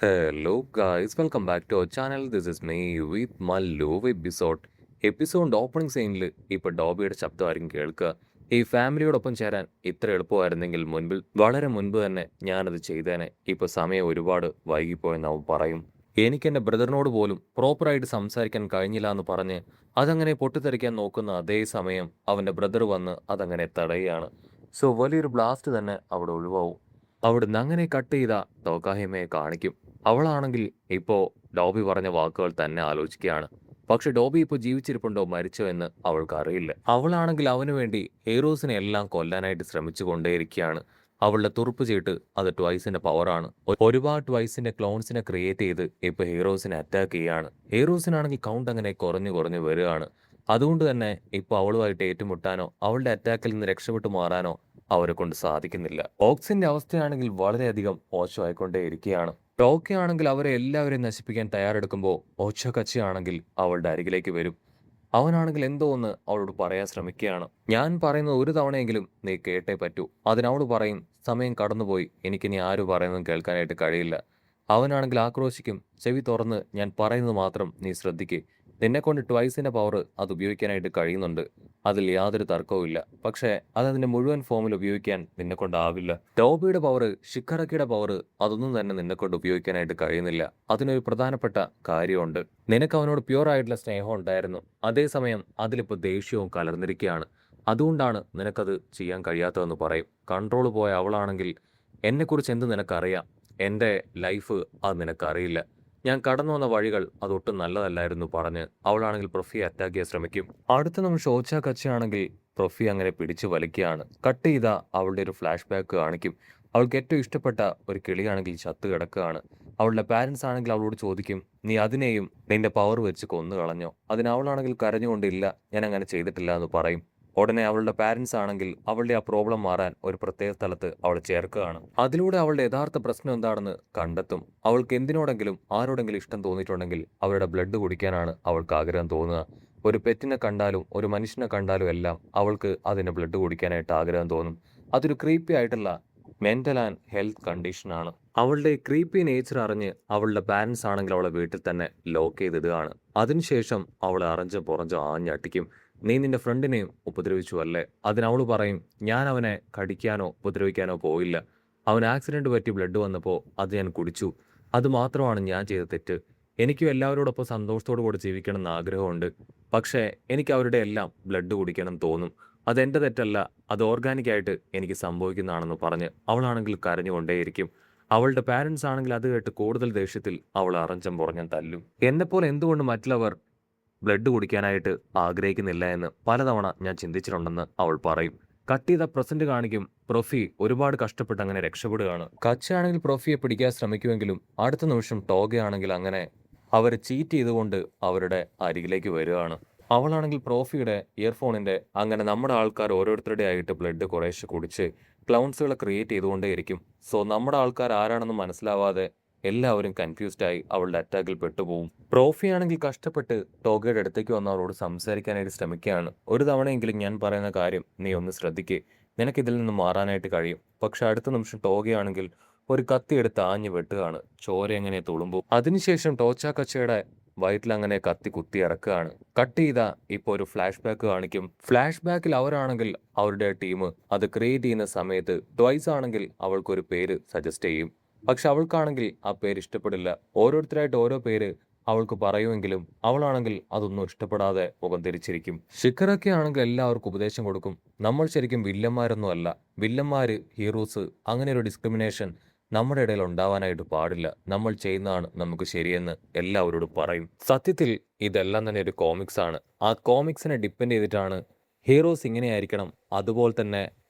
Hello guys, welcome back to our channel. This is me with my love episode. Episode opening സീനിൽ ഇപ്പോൾ ഡോബിയുടെ ശബ്ദമായിരിക്കും കേൾക്കുക. ഈ ഫാമിലിയോടൊപ്പം ചേരാൻ ഇത്ര എളുപ്പമായിരുന്നെങ്കിൽ വളരെ മുൻപ് തന്നെ ഞാനത് ചെയ്തേനെ. ഇപ്പോൾ സമയം ഒരുപാട് വൈകിപ്പോയെന്ന് അവൻ പറയും. എനിക്ക് എൻ്റെ ബ്രദറിനോട് പോലും പ്രോപ്പറായിട്ട് സംസാരിക്കാൻ കഴിഞ്ഞില്ല എന്ന് പറഞ്ഞ് അതങ്ങനെ പൊട്ടിത്തെറിക്കാൻ നോക്കുന്ന അതേ സമയം അവൻ്റെ ബ്രദർ വന്ന് അതങ്ങനെ തടയുകയാണ്. സോ വലിയൊരു ബ്ലാസ്റ്റ് തന്നെ അവിടെ ഒഴിവാവും. അവിടുന്ന് അങ്ങനെ കട്ട് ചെയ്ത ടോക്കാഹിമയെ കാണിക്കും. അവളാണെങ്കിൽ ഇപ്പോൾ ഡോബി പറഞ്ഞ വാക്കുകൾ തന്നെ ആലോചിക്കുകയാണ്. പക്ഷെ ഡോബി ഇപ്പോൾ ജീവിച്ചിരിപ്പുണ്ടോ മരിച്ചോ എന്ന് അവൾക്ക് അറിയില്ല. അവളാണെങ്കിൽ അവന് വേണ്ടി ഹീറോസിനെ എല്ലാം കൊല്ലാനായിട്ട് ശ്രമിച്ചു കൊണ്ടേയിരിക്കുകയാണ്. അവളുടെ തുറുപ്പ് ചീട്ട് അത് ട്വൈസിന്റെ പവറാണ്. ഒരുപാട് ട്വൈസിന്റെ ക്ലോൺസിനെ ക്രിയേറ്റ് ചെയ്ത് ഇപ്പോൾ ഹീറോസിനെ അറ്റാക്ക് ചെയ്യുകയാണ്. ഹീറോസിനാണെങ്കിൽ കൗണ്ട് അങ്ങനെ കുറഞ്ഞു കുറഞ്ഞു വരികയാണ്. അതുകൊണ്ട് തന്നെ ഇപ്പോൾ അവളുമായിട്ട് ഏറ്റുമുട്ടാനോ അവളുടെ അറ്റാക്കിൽ നിന്ന് രക്ഷപ്പെട്ടു മാറാനോ അവരെ കൊണ്ട് സാധിക്കുന്നില്ല. ഓക്സിന്റെ അവസ്ഥയാണെങ്കിൽ വളരെയധികം മോശമായിക്കൊണ്ടേ ഇരിക്കുകയാണ്. ടോക്കി ആണെങ്കിൽ അവരെ എല്ലാവരെയും നശിപ്പിക്കാൻ തയ്യാറെടുക്കുമ്പോൾ ഓച്ചോകച്ചി ആണെങ്കിൽ അവളുടെ അരികിലേക്ക് വരും. അവനാണെങ്കിൽ എന്തോ ഒന്ന് അവളോട് പറയാൻ ശ്രമിക്കുകയാണ്. ഞാൻ പറയുന്നത് ഒരു തവണയെങ്കിലും നീ കേട്ടേ പറ്റൂ. അതിനവൾ പറയും, സമയം കടന്നുപോയി, എനിക്കിനി ആരും പറയുന്നതും കേൾക്കാനായിട്ട് കഴിയില്ല. അവനാണെങ്കിൽ ആക്രോശിക്കും, ചെവി തുറന്ന് ഞാൻ പറയുന്നത് മാത്രം നീ ശ്രദ്ധിക്കുക. നിന്നെക്കൊണ്ട് ട്വൈസിന്റെ പവർ അത് ഉപയോഗിക്കാനായിട്ട് കഴിയുന്നുണ്ട്, അതിൽ യാതൊരു തർക്കവുമില്ല. പക്ഷേ അതതിന്റെ മുഴുവൻ ഫോമിൽ ഉപയോഗിക്കാൻ നിന്നെക്കൊണ്ടാവില്ല. ടോബിയുടെ പവർ, ഷിക്കറക്കിയുടെ പവർ അതൊന്നും തന്നെ നിന്നെക്കൊണ്ട് ഉപയോഗിക്കാനായിട്ട് കഴിയുന്നില്ല. അതിനൊരു പ്രധാനപ്പെട്ട കാര്യമുണ്ട്. നിനക്ക് അവനോട് പ്യൂർ ആയിട്ടുള്ള സ്നേഹം ഉണ്ടായിരുന്നു, അതേസമയം അതിലിപ്പോൾ ദേഷ്യവും കലർന്നിരിക്കുകയാണ്. അതുകൊണ്ടാണ് നിനക്കത് ചെയ്യാൻ കഴിയാത്തതെന്ന് പറയും. കൺട്രോൾ പോയ അവളാണെങ്കിൽ, എന്നെക്കുറിച്ച് എന്ത് നിനക്കറിയാം, എൻ്റെ ലൈഫ് അത് നിനക്കറിയില്ല, ഞാൻ കടന്നു വന്ന വഴികൾ അതൊട്ടും നല്ലതല്ലായിരുന്നു പറഞ്ഞ് അവളാണെങ്കിൽ പ്രൊഫിയെ അറ്റാക്ക് ചെയ്യാൻ ശ്രമിക്കും. അടുത്ത നിമിഷം ഓച്ച കച്ചയാണെങ്കിൽ പ്രൊഫി അങ്ങനെ പിടിച്ചു വലിക്കുകയാണ്. കട്ട് ചെയ്ത അവളുടെ ഒരു ഫ്ലാഷ് ബാക്ക് കാണിക്കും. അവൾക്ക് ഏറ്റവും ഇഷ്ടപ്പെട്ട ഒരു കിളിയാണെങ്കിൽ ചത്ത് കിടക്കുകയാണ്. അവളുടെ പാരൻസ് ആണെങ്കിൽ അവളോട് ചോദിക്കും, നീ അതിനെയും നിന്റെ പവർ വെച്ച് കൊന്നു കളഞ്ഞോ? അതിന് അവളാണെങ്കിൽ കരഞ്ഞുകൊണ്ടില്ല, ഞാൻ അങ്ങനെ ചെയ്തിട്ടില്ല എന്ന് പറയും. ഉടനെ അവളുടെ പാരൻസ് ആണെങ്കിൽ അവളുടെ ആ പ്രോബ്ലം മാറാൻ ഒരു പ്രത്യേക സ്ഥലത്ത് അവളെ ചേർക്കുകയാണ്. അതിലൂടെ അവളുടെ യഥാർത്ഥ പ്രശ്നം എന്താണെന്ന് കണ്ടെത്തും. അവൾക്ക് എന്തിനോടെങ്കിലും ആരോടെങ്കിലും ഇഷ്ടം തോന്നിയിട്ടുണ്ടെങ്കിൽ അവരുടെ ബ്ലഡ് കുടിക്കാനാണ് അവൾക്ക് ആഗ്രഹം തോന്നുക. ഒരു പെറ്റിനെ കണ്ടാലും ഒരു മനുഷ്യനെ കണ്ടാലും എല്ലാം അവൾക്ക് അതിന് ബ്ലഡ് കുടിക്കാനായിട്ട് ആഗ്രഹം തോന്നും. അതൊരു ക്രീപ്പി ആയിട്ടുള്ള മെന്റൽ ആൻഡ് ഹെൽത്ത് കണ്ടീഷനാണ്. അവളുടെ ക്രീപ്പി നേച്ചർ അറിഞ്ഞ് അവളുടെ പാരൻസ് ആണെങ്കിൽ അവളെ വീട്ടിൽ തന്നെ ലോക്ക് ചെയ്തിടുകയാണ്. അതിനുശേഷം അവളെ അറിഞ്ഞ് പുറഞ്ഞ് ആഞ്ഞടിക്കും. നീ നിന്റെ ഫ്രണ്ടിനെയും ഉപദ്രവിച്ചു അല്ലേ? അതിനവൾ പറയും, ഞാൻ അവനെ കടിക്കാനോ ഉപദ്രവിക്കാനോ പോയില്ല. അവൻ ആക്സിഡന്റ് പറ്റി ബ്ലഡ് വന്നപ്പോൾ അത് ഞാൻ കുടിച്ചു. അത് മാത്രമാണ് ഞാൻ ചെയ്ത തെറ്റ്. എനിക്കും എല്ലാവരോടൊപ്പം സന്തോഷത്തോടു കൂടി ജീവിക്കണം എന്ന് ആഗ്രഹമുണ്ട്. പക്ഷേ എനിക്ക് അവരുടെ എല്ലാം ബ്ലഡ് കുടിക്കണം തോന്നും. അതെൻ്റെ തെറ്റല്ല, അത് ഓർഗാനിക്കായിട്ട് എനിക്ക് സംഭവിക്കുന്നതാണെന്ന് പറഞ്ഞ് അവളാണെങ്കിൽ കരഞ്ഞുകൊണ്ടേയിരിക്കും. അവളുടെ പാരൻസ് ആണെങ്കിൽ അത് കേട്ട് കൂടുതൽ ദേഷ്യത്തിൽ അവൾ അറഞ്ചം പുറഞ്ഞം തല്ലും. എന്നെപ്പോലെ എന്തുകൊണ്ട് മറ്റുള്ളവർ ബ്ലഡ് കുടിക്കാനായിട്ട് ആഗ്രഹിക്കുന്നില്ല എന്ന് പലതവണ ഞാൻ ചിന്തിച്ചിട്ടുണ്ടെന്ന് അവൾ പറയും. കട്ട് ചെയ്ത പ്രസന്റ് കാണിക്കും. പ്രൊഫി ഒരുപാട് കഷ്ടപ്പെട്ട് അങ്ങനെ രക്ഷപ്പെടുകയാണ്. കച്ചയാണെങ്കിൽ പ്രൊഫിയെ പിടിക്കാൻ ശ്രമിക്കുമെങ്കിലും അടുത്ത നിമിഷം ടോഗയാണെങ്കിൽ അങ്ങനെ അവരെ ചീറ്റ് ചെയ്തുകൊണ്ട് അവരുടെ അരികിലേക്ക് വരികയാണ്. അവളാണെങ്കിൽ പ്രൊഫിയുടെ ഇയർഫോണിന്റെ അങ്ങനെ നമ്മുടെ ആൾക്കാർ ഓരോരുത്തരുടെ ആയിട്ട് ബ്ലഡ് കുറേശ്ശെ കുടിച്ച് ക്ലൗൺസുകളെ ക്രിയേറ്റ് ചെയ്തുകൊണ്ടേയിരിക്കും. സോ നമ്മുടെ ആൾക്കാർ ആരാണെന്ന് മനസ്സിലാവാതെ എല്ലാവരും കൺഫ്യൂസ്ഡായി അവളുടെ അറ്റാക്കിൽ പെട്ടുപോകും. പ്രോഫിയാണെങ്കിൽ കഷ്ടപ്പെട്ട് ടോഗയുടെ അടുത്തേക്ക് വന്ന് അവളോട് സംസാരിക്കാനായിട്ട് ശ്രമിക്കുകയാണ്. ഒരു തവണയെങ്കിലും ഞാൻ പറയുന്ന കാര്യം നീ ഒന്ന് ശ്രദ്ധിക്കേ, നിനക്കിതിൽ നിന്ന് മാറാനായിട്ട് കഴിയും. പക്ഷെ അടുത്ത നിമിഷം ടോഗയാണെങ്കിൽ ഒരു കത്തി എടുത്ത് ആഞ്ഞു വെട്ടുകയാണ്. ചോര എങ്ങനെ തുളുമ്പും. അതിനുശേഷം ടോച്ച കച്ചയുടെ വയറ്റിൽ അങ്ങനെ കത്തി കുത്തി ഇറക്കുകയാണ്. കട്ട് ചെയ്ത ഇപ്പോൾ ഒരു ഫ്ലാഷ് ബാക്ക് കാണിക്കും. ഫ്ലാഷ് ബാക്കിൽ അവരാണെങ്കിൽ അവരുടെ ടീം അത് ക്രിയേറ്റ് ചെയ്യുന്ന സമയത്ത് ട്വൈസ് ആണെങ്കിൽ അവൾക്കൊരു പേര് സജസ്റ്റ് ചെയ്യും. പക്ഷെ അവൾക്കാണെങ്കിൽ ആ പേര് ഇഷ്ടപ്പെടില്ല. ഓരോരുത്തരായിട്ട് ഓരോ പേര് അവൾക്ക് പറയുമെങ്കിലും അവളാണെങ്കിൽ അതൊന്നും ഇഷ്ടപ്പെടാതെ മുഖം തിരിച്ചിരിക്കും. ഷിക്കറൊക്കെ ആണെങ്കിൽ എല്ലാവർക്കും ഉപദേശം കൊടുക്കും. നമ്മൾ ശരിക്കും വില്ലന്മാരൊന്നും അല്ല. വില്ലന്മാര്, ഹീറോസ്, അങ്ങനെ ഒരു ഡിസ്ക്രിമിനേഷൻ നമ്മുടെ ഇടയിൽ ഉണ്ടാവാനായിട്ട് പാടില്ല. നമ്മൾ ചെയ്യുന്നതാണ് നമുക്ക് ശരിയെന്ന് എല്ലാവരോടും പറയും. സത്യത്തിൽ ഇതെല്ലാം തന്നെ ഒരു കോമിക്സ് ആണ്. ആ കോമിക്സിനെ ഡിപ്പെൻഡ് ചെയ്തിട്ടാണ് ഹീറോസ് ഇങ്ങനെയായിരിക്കണം, അതുപോലെ തന്നെ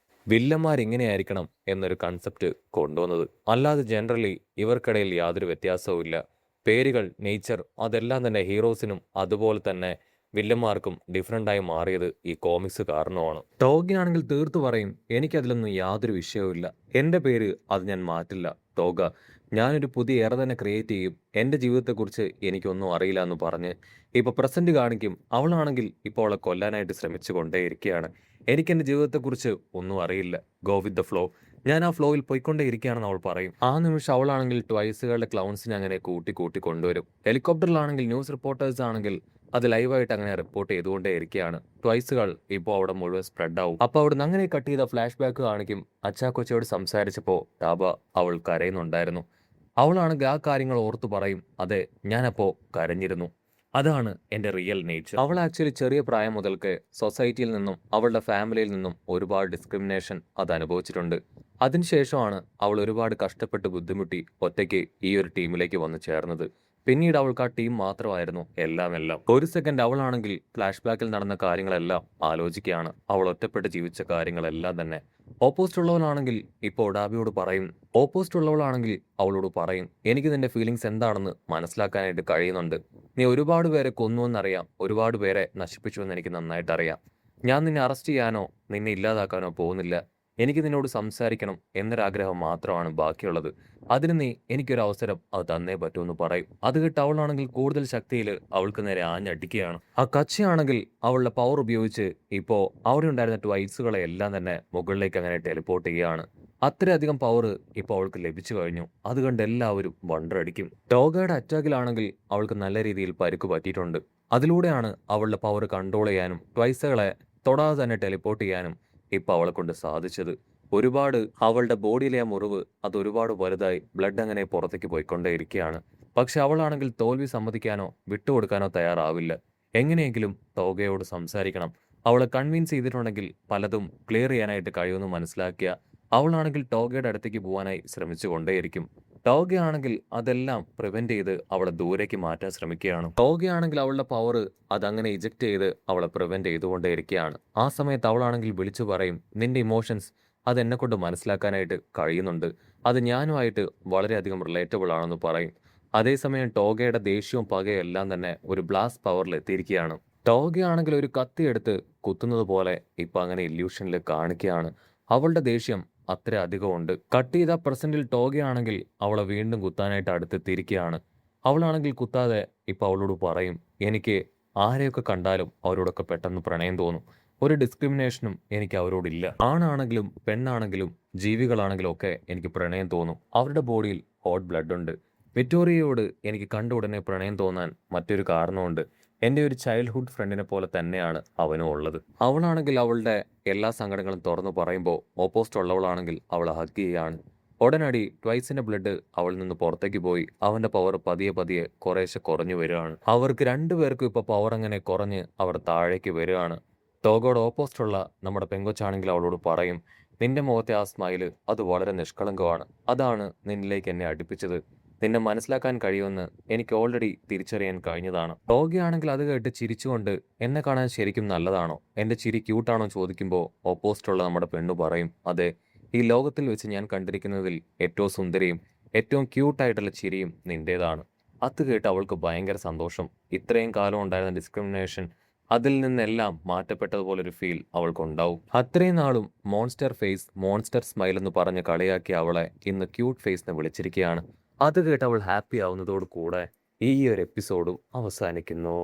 വില്ലന്മാരിങ്ങനെയായിരിക്കണം എന്നൊരു കൺസെപ്റ്റ് കൊണ്ടുവന്നത്. അല്ലാതെ ജനറലി ഇവർക്കിടയിൽ യാതൊരു വ്യത്യാസവുമില്ല. പേരുകൾ, നേച്ചർ അതെല്ലാം തന്നെ ഹീറോസിനും അതുപോലെ തന്നെ വില്ലന്മാർക്കും ഡിഫറൻ്റായി മാറിയത് ഈ കോമിക്സ് കാരണമാണ്. ടോഗയാണെങ്കിൽ തീർത്തു പറയും, എനിക്കതിലൊന്നും യാതൊരു വിഷയവുമില്ല. എൻ്റെ പേര് അത് ഞാൻ മാറ്റില്ല ടോഗ. ഞാനൊരു പുതിയ എറ തന്നെ ക്രിയേറ്റ് ചെയ്യും. എൻ്റെ ജീവിതത്തെക്കുറിച്ച് എനിക്കൊന്നും അറിയില്ല എന്ന് പറഞ്ഞ് ഇപ്പോൾ പ്രസന്റ് കാണിക്കും. അവളാണെങ്കിൽ ഇപ്പോൾ അവളെ കൊല്ലാനായിട്ട് ശ്രമിച്ചു കൊണ്ടേയിരിക്കുകയാണ്. എനിക്കെൻ്റെ ജീവിതത്തെക്കുറിച്ച് ഒന്നും അറിയില്ല. Go with the flow. ഞാൻ ആ ഫ്ലോയിൽ പോയിക്കൊണ്ടേ ഇരിക്കുകയാണെന്ന് അവൾ പറയും. ആ നിമിഷം അവളാണെങ്കിൽ ട്വൈസുകളുടെ ക്ലൗൺസിനെ അങ്ങനെ കൂട്ടി കൂട്ടി കൊണ്ടുവരും. ഹെലികോപ്റ്ററിലാണെങ്കിൽ ന്യൂസ് റിപ്പോർട്ടേഴ്സ് ആണെങ്കിൽ അത് ലൈവായിട്ട് അങ്ങനെ റിപ്പോർട്ട് ചെയ്തുകൊണ്ടേ ഇരിക്കുകയാണ്. ട്വൈസുകൾ ഇപ്പോൾ അവിടെ മുഴുവൻ സ്പ്രെഡ് ആവും. അപ്പോൾ അവിടുന്ന് അങ്ങനെ കട്ട് ചെയ്ത ഫ്ലാഷ് ബാക്ക് കാണിക്കും. അച്ചാ കൊച്ചിയോട് സംസാരിച്ചപ്പോൾ ടാബ അവൾ കരയുന്നുണ്ടായിരുന്നു. അവളാണെങ്കിൽ ആ കാര്യങ്ങൾ ഓർത്തു പറയും, അതെ ഞാനപ്പോൾ കരഞ്ഞിരുന്നു. അതാണ് എൻ്റെ റിയൽ നേച്ചർ. അവൾ ആക്ച്വലി ചെറിയ പ്രായം മുതൽക്ക് സൊസൈറ്റിയിൽ നിന്നും അവളുടെ ഫാമിലിയിൽ നിന്നും ഒരുപാട് ഡിസ്ക്രിമിനേഷൻ അത് അനുഭവിച്ചിട്ടുണ്ട്. അതിനുശേഷമാണ് അവൾ ഒരുപാട് കഷ്ടപ്പെട്ട് ബുദ്ധിമുട്ടി ഒറ്റയ്ക്ക് ഈ ഒരു ടീമിലേക്ക് വന്നു ചേർന്നത്. പിന്നീട് അവൾക്ക് ആ ടീം മാത്രമായിരുന്നു എല്ലാം എല്ലാം. ഒരു സെക്കൻഡ് അവളാണെങ്കിൽ ഫ്ലാഷ് ബാക്കിൽ നടന്ന കാര്യങ്ങളെല്ലാം ആലോചിക്കുകയാണ്. അവൾ ഒറ്റപ്പെട്ട് ജീവിച്ച കാര്യങ്ങളെല്ലാം തന്നെ. ഓപ്പോസിറ്റ് ഉള്ളവനാണെങ്കിൽ ഇപ്പോൾ അവളോട് പറയും, എനിക്ക് നിന്റെ ഫീലിങ്സ് എന്താണെന്ന് മനസ്സിലാക്കാനായിട്ട് കഴിയുന്നുണ്ട്. നീ ഒരുപാട് പേരെ കൊന്നുവെന്നറിയാം, ഒരുപാട് പേരെ നശിപ്പിച്ചുവെന്ന് എനിക്ക് നന്നായിട്ട് അറിയാം. ഞാൻ നിന്നെ അറസ്റ്റ് ചെയ്യാനോ നിന്നെ ഇല്ലാതാക്കാനോ പോകുന്നില്ല. എനിക്ക് നിന്നോട് സംസാരിക്കണം എന്നൊരാഗ്രഹം മാത്രമാണ് ബാക്കിയുള്ളത്. അതിന് നീ എനിക്കൊരു അവസരം അത് തന്നേ പറ്റൂന്ന് പറയും. അത് കേട്ട് അവളാണെങ്കിൽ കൂടുതൽ ശക്തിയിൽ അവൾക്ക് നേരെ ആഞ്ഞടിക്കുകയാണ്. ആ കച്ചിയാണെങ്കിൽ അവളുടെ പവർ ഉപയോഗിച്ച് ഇപ്പോൾ അവിടെ ഉണ്ടായിരുന്ന ട്വൈസുകളെ എല്ലാം തന്നെ മുകളിലേക്ക് അങ്ങനെ ടെലിപ്പോർട്ട് ചെയ്യുകയാണ്. അത്രയധികം പവർ ഇപ്പോൾ അവൾക്ക് ലഭിച്ചു കഴിഞ്ഞു. അത് കണ്ട് എല്ലാവരും വണ്ടറടിക്കും. ടോഗയുടെ അറ്റാക്കിലാണെങ്കിൽ അവൾക്ക് നല്ല രീതിയിൽ പരിക്ക് പറ്റിയിട്ടുണ്ട്. അതിലൂടെയാണ് അവളുടെ പവർ കൺട്രോൾ ചെയ്യാനും ട്വൈസുകളെ തൊടാതെ തന്നെ ടെലിപ്പോർട്ട് ചെയ്യാനും ഇപ്പോൾ അവളെ കൊണ്ട് സാധിച്ചത്. ഒരുപാട് അവളുടെ ബോഡിയിലെ ആ മുറിവ് അത് ഒരുപാട് വലുതായി ബ്ലഡ് അങ്ങനെ പുറത്തേക്ക് പോയിക്കൊണ്ടേയിരിക്കുകയാണ്. പക്ഷെ അവളാണെങ്കിൽ തോൽവി സമ്മതിക്കാനോ വിട്ടുകൊടുക്കാനോ തയ്യാറാവില്ല. എങ്ങനെയെങ്കിലും ടോഗയോട് സംസാരിക്കണം. അവളെ കൺവിൻസ് ചെയ്തിട്ടുണ്ടെങ്കിൽ പലതും ക്ലിയർ ചെയ്യാനായിട്ട് കഴിയുമെന്ന് മനസ്സിലാക്കിയ അവളാണെങ്കിൽ ടോഗയുടെ അടുത്തേക്ക് പോകാനായി ശ്രമിച്ചു കൊണ്ടേയിരിക്കും. ടോഗയാണെങ്കിൽ അതെല്ലാം പ്രിവെന്റ് ചെയ്ത് അവളെ ദൂരേക്ക് മാറ്റാൻ ശ്രമിക്കുകയാണ്. ടോഗയാണെങ്കിൽ അവളുടെ പവർ അതങ്ങനെ ഇജക്ട് ചെയ്ത് അവളെ പ്രിവെന്റ് ചെയ്തുകൊണ്ടേയിരിക്കുകയാണ്. ആ സമയത്ത് അവളാണെങ്കിൽ വിളിച്ചു പറയും, നിന്റെ ഇമോഷൻസ് അതെന്നെ കൊണ്ട് മനസ്സിലാക്കാനായിട്ട് കഴിയുന്നുണ്ട്. അത് ഞാനുമായിട്ട് വളരെയധികം റിലേറ്റബിൾ ആണെന്ന് പറയും. അതേസമയം ടോഗയുടെ ദേഷ്യവും പകയും എല്ലാം തന്നെ ഒരു ബ്ലാസ്റ്റ് പവറിൽ എത്തിയിരിക്കുകയാണ്. ടോഗയാണെങ്കിൽ ഒരു കത്തിയെടുത്ത് കുത്തുന്നത് പോലെ ഇപ്പൊ അങ്ങനെ ഇല്യൂഷനിൽ കാണിക്കുകയാണ്. അവളുടെ ദേഷ്യം അത്ര അധികമുണ്ട്. കട്ട് ചെയ്ത പ്രസന്റിൽ ടോഗയാണെങ്കിൽ അവളെ വീണ്ടും കുത്താനായിട്ട് അടുത്തെത്തിയിരിക്കുകയാണ്. അവളാണെങ്കിൽ കുത്താതെ ഇപ്പൊ അവളോട് പറയും, എനിക്ക് ആരെയൊക്കെ കണ്ടാലും അവരോടൊക്കെ പെട്ടെന്ന് പ്രണയം തോന്നും. ഒരു ഡിസ്ക്രിമിനേഷനും എനിക്ക് അവരോടില്ല. ആണാണെങ്കിലും പെണ്ണാണെങ്കിലും ജീവികളാണെങ്കിലും ഒക്കെ എനിക്ക് പ്രണയം തോന്നും. അവരുടെ ബോഡിയിൽ ഹോട്ട് ബ്ലഡ് ഉണ്ട്. വിക്ടോറിയയോട് എനിക്ക് കണ്ട ഉടനെ പ്രണയം തോന്നാൻ മറ്റൊരു കാരണമുണ്ട്. എൻ്റെ ഒരു ചൈൽഡ്ഹുഡ് ഫ്രണ്ടിനെ പോലെ തന്നെയാണ് അവനും ഉള്ളത്. അവളാണെങ്കിൽ അവളുടെ എല്ലാ സങ്കടങ്ങളും തുറന്നു പറയുമ്പോൾ ഓപ്പോസിറ്റ് ഉള്ളവളാണെങ്കിൽ അവളെ ഹഗ് ചെയ്യുകയാണ്. ഉടനടി ട്വൈസിന്റെ ബ്ലഡ് അവളിൽ നിന്ന് പുറത്തേക്ക് പോയി അവന്റെ പവർ പതിയെ പതിയെ കുറേശ്ശെ കുറഞ്ഞു വരികയാണ്. അവർക്ക് രണ്ടുപേർക്കും ഇപ്പോൾ പവർ അങ്ങനെ കുറഞ്ഞ് അവർ താഴേക്ക് വരികയാണ്. ടോഗോയുടെ ഓപ്പോസിറ്റ് ഉള്ള നമ്മുടെ പെങ്കൊച്ചാണെങ്കിൽ അവളോട് പറയും, നിന്റെ മുഖത്തെ ആ സ്മൈല് അത് വളരെ നിഷ്കളങ്കമാണ്. അതാണ് നിന്നിലേക്ക് എന്നെ അടുപ്പിച്ചത്. നിന്നെ മനസ്സിലാക്കാൻ കഴിയുമെന്ന് എനിക്ക് ഓൾറെഡി തിരിച്ചറിയാൻ കഴിഞ്ഞതാണ്. ടോഗയാണെങ്കിൽ അത് കേട്ട് ചിരിച്ചുകൊണ്ട്, എന്നെ കാണാൻ ശരിക്കും നല്ലതാണോ, എൻ്റെ ചിരി ക്യൂട്ടാണോ ചോദിക്കുമ്പോൾ ഓപ്പോസിറ്റുള്ള നമ്മുടെ പെണ്ണു പറയും, അതെ, ഈ ലോകത്തിൽ വെച്ച് ഞാൻ കണ്ടിരിക്കുന്നതിൽ ഏറ്റവും സുന്ദരിയും ഏറ്റവും ക്യൂട്ടായിട്ടുള്ള ചിരിയും നിന്റേതാണ്. അത് കേട്ട് അവൾക്ക് ഭയങ്കര സന്തോഷം. ഇത്രയും കാലം ഉണ്ടായിരുന്ന ഡിസ്ക്രിമിനേഷൻ അതിൽ നിന്നെല്ലാം മാറ്റപ്പെട്ടതുപോലൊരു ഫീൽ അവൾക്കുണ്ടാവും. അത്രയും നാളും മോൺസ്റ്റർ ഫേസ് മോൺസ്റ്റർ സ്മൈൽ എന്ന് പറഞ്ഞ് കളിയാക്കി അവളെ ഇന്ന് ക്യൂട്ട് ഫേസ് എന്ന് വിളിച്ചിരിക്കുകയാണ്. അത് കേട്ട് അവൾ ഹാപ്പി ആവുന്നതോട് കൂടെ ഈ ഒരു എപ്പിസോഡും അവസാനിക്കുന്നു.